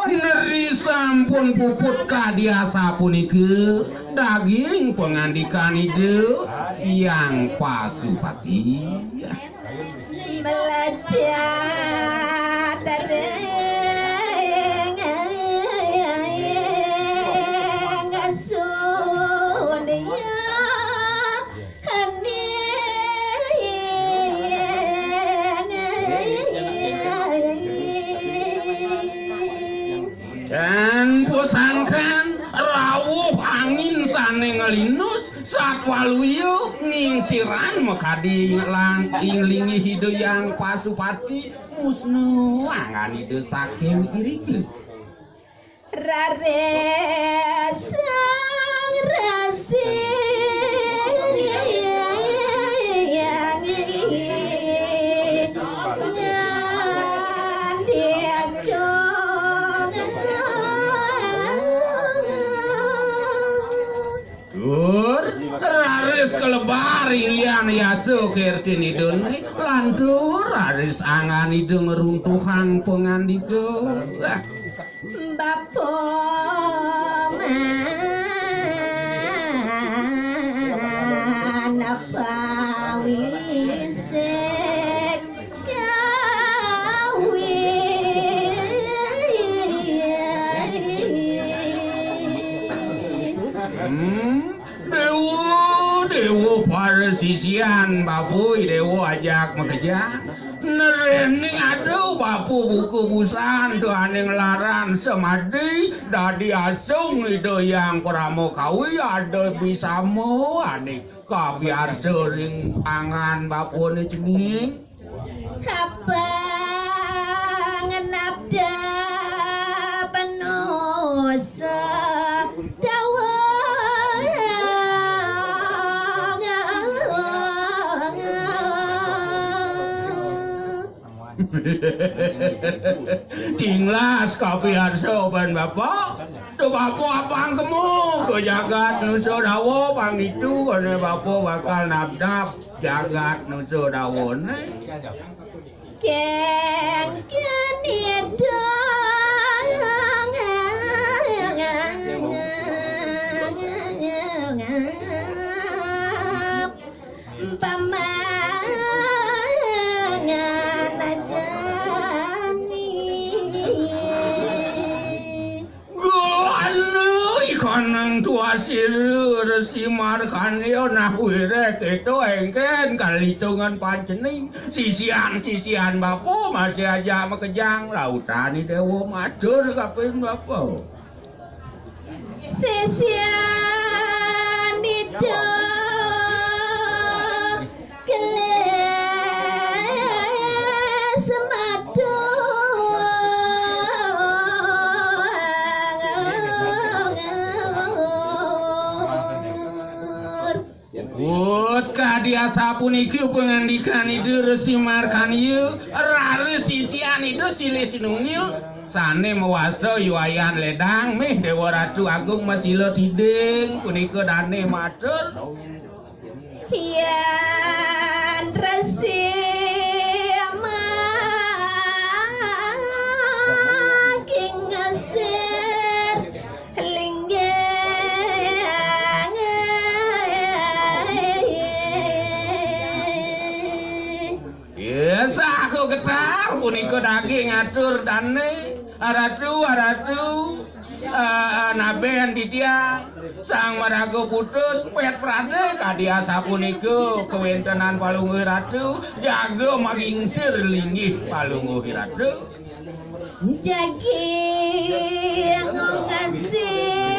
Dari sampun puput kadiasa puniki daging pengandikan ide yang Pasupati belajar dari dan pusangkan rawuh angin sane ngelinus saat waluyu ngingsiran mekadi inglingi hidup yang Pasupati musnu angan ide saking iriki rare sang rasi Raris kelebar ilian yaso kertin idun lantur raris angan idung runtuhan pengandiko bapo mana pawisek Dewa para sisian bapuy dewa ajak mekeja nerening aduh bapu buku busan tuaning laran semadi dadi asung ide yang pramukawi ada bisa mo anik kabiar sering pangan bapu ni cening abang nabda penosa dawa Tinglas kapian soban bapak tu bapak apang kemu ke jagat nuso dawo bang itu kene bapak bakal nabdap jagat nuso dawo ne keng kenida kanang tua siru resimar kanyo nak wirek itu engken kalitungan pancening sisian bapo masih aja makejang lautan dewa madur kaping bapo sisian itu kadia sapuniki pengandikan itu resimar kanieu raris sisian itu silih sinungil sane mewasta yuayan ledang meh dewa ratu agung masilo tiding punika dane matur yan resimar king ngasir linggih Biasa aku getar punika daging atur dane aratu naben ditiang sang marago putus pet prade kadia sapunika kewentenan palungguh ratu jaga magingsir linggih palungguh ratu jaging ngasih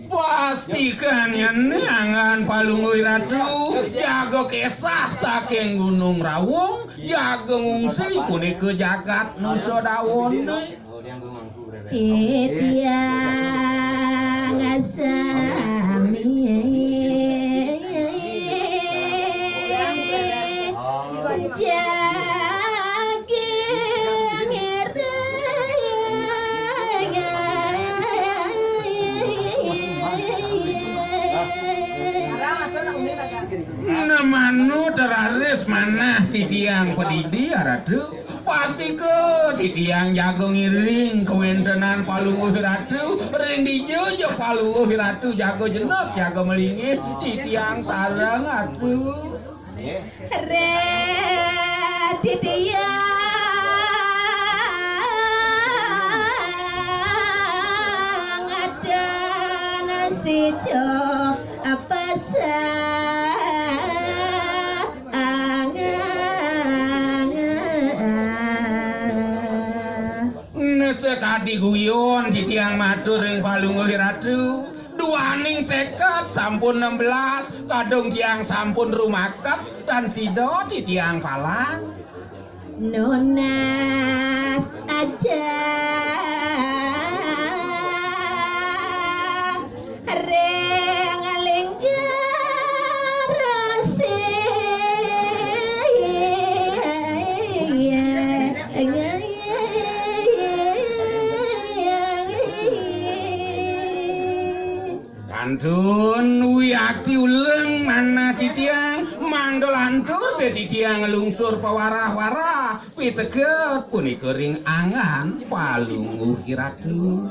pastikan yang neangan palungguh ratu jago kesah saking gunung rawung jaga ngungsi punika jagat nu sodawon tiang asami Manu teraris mana titiang pedidi aratu pasti ke titiang jago ngiring kewentenan palungguh ratu rendi jojo palungguh ratu jago jenok jago melingit titiang sarang atu re titiang ada nasi cok apa sekadi guyon di tiang matur yang palungguh ratu duaning seket sampun 16 kadung tiang sampun rumakat dan sido di tiang palas nonas aja reng lenggar Antun wiyaki uleng mana titiang mandol antur te titiang lungsur pawarah-warah piteget punika ring angan palungguh ratu